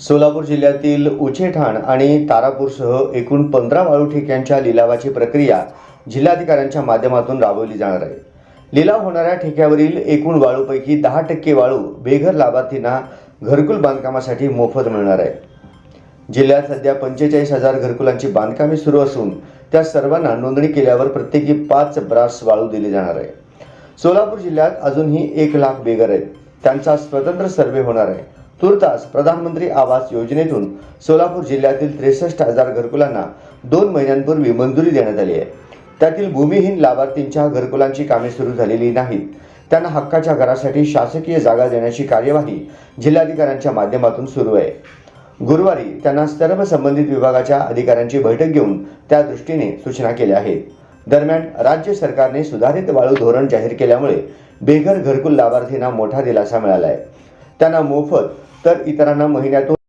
सोलापूर जिल्ह्यातील उचेठाण आणि तारापूरसह एकूण 15 वाळू ठेक्यांच्या लिलावाची प्रक्रिया जिल्हाधिकाऱ्यांच्या माध्यमातून राबवली जाणार आहे। लिलाव होणाऱ्या ठेक्यावरील एकूण वाळूपैकी 10% वाळू बेघर लाभार्थींना घरकुल बांधकामासाठी मोफत मिळणार आहे। जिल्ह्यात सध्या 45,000 घरकुलांची बांधकामे सुरू असून त्या सर्वांना नोंदणी केल्यावर प्रत्येकी 5 ब्रास वाळू दिली जाणार आहे। सोलापूर जिल्ह्यात अजूनही 1 लाख बेघर आहेत, त्यांचा स्वतंत्र सर्वे होणार आहे। तुर्तास प्रधानमंत्री आवास योजनेतून सोलापूर जिल्ह्यातील 63,000 घरकुलांना 2 महिन्यांपूर्वी मंजुरी देण्यात आली आहे। त्यातील भूमिहीन लाभार्थींच्या घरकुलांची कामे सुरू झालेली नाहीत, त्यांना हक्काच्या घरासाठी शासकीय जागा देण्याची कार्यवाही जिल्हाधिकाऱ्यांच्या माध्यमातून सुरू आहे। गुरुवारी त्यांना सर्व संबंधित विभागाच्या अधिकाऱ्यांची बैठक घेऊन त्या दृष्टीने सूचना केल्या आहेत। दरम्यान राज्य सरकारने सुधारित वाळू धोरण जाहीर केल्यामुळे बेघर घरकुल लाभार्थींना मोठा दिलासा मिळाला आहे। त्यांना मोफत तर इतरांना महिन्यातून